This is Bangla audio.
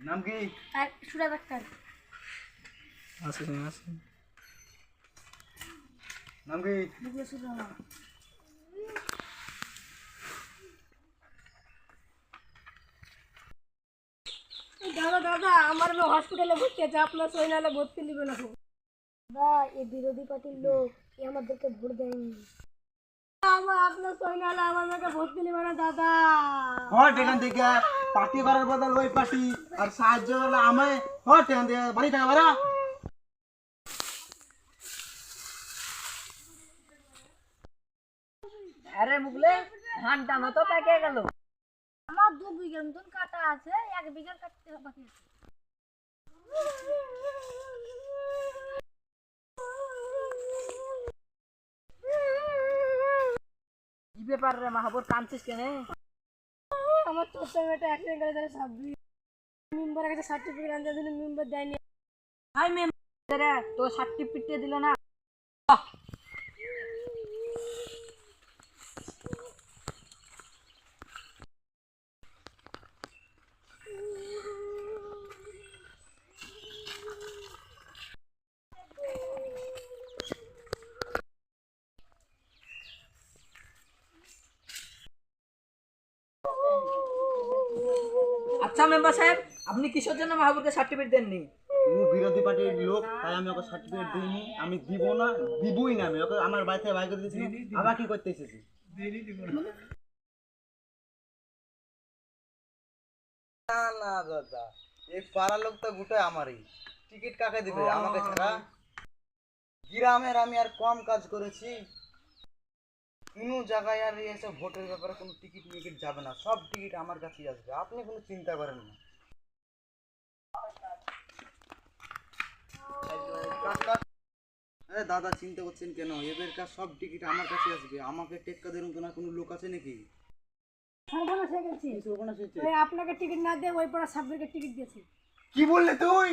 নাম কি? আর সুরাজ আক্তার। আছে আছে। নাম কি? বুকলেশ্বর রহমান। দাদা দাদা আমার মেয়ে হসপিটালে ভর্তি আছে, আপনার সই নাহলে ভর্তি নেবে না। দাদা এই বিরোধী পার্টির লোক এ আমাদেরকে ভোট দেয়নি। আপনার সই নাহলে আমার মেয়েকে ভর্তি নেবে না দাদা। হট এখান থেকে, পার্টি করার বদল ওই পার্টি আর সাহায্য হলো আমায়। হট এখান থেকে, বাড়ি থেকে বাড়া। আরে মুগলে ধানটা মতো পেকে গেল। আমার 2 বিঘার মতন কাটা আছে, 1 বিঘার কাটতে বাকি আছে। কি ব্যাপার রে মাহবুব, কাঁদছিস কেন? আমার ছোট্ট মেয়েটা অ্যাক্সিডেন্ট করে তাহলে মেম্বারের কাছে সার্টিফিকেট আনতে দিলে মেম্বার দেয়নি। হাই মেম রে, তো সার্টিফিকেট দিল না? আচ্ছা মেম্বার সাহেব, আপনি কিসের জন্য মাহবুবকে সার্টিফিকেট দেননি? তুমি বিরোধী পার্টির লোক, তাই আমি ওকে সার্টিফিকেট দিইনি। আমি দিব না, দিবই না। আমি ওকে আমার বাড়ি থেকে বাইর করে দিয়েছি। আবার কি করতে এসেছি? না না দাদা, এই পাড়ার লোক তো গোটাই আমারই। টিকিট কাকে দিবে? আমাকে ছাড়া। গ্রামের আমি আর কম কাজ করেছি? কোনো জায়গায় আর এসব ভোটের ব্যাপারে কোনো টিকিট মিকিট যাবে না, সব টিকিট আমার কাছেই আসবে। আপনি কোনো চিন্তা করেন না। আরে দাদা, চিন্তা করছেন কেন? এদের কাজ সব টিকিট আমার কাছে আসবে। আমাকে টেক্কা দেওয়ার মতো না কোনো লোক আছে নাকি? সর্বনাশ হয়ে গেছে। কি সর্বনাশ হয়েছে? আপনাকে টিকিট না দিয়ে ওই পাড়া সাব্বিরকে টিকিট দিয়েছে। কি বললে তুই?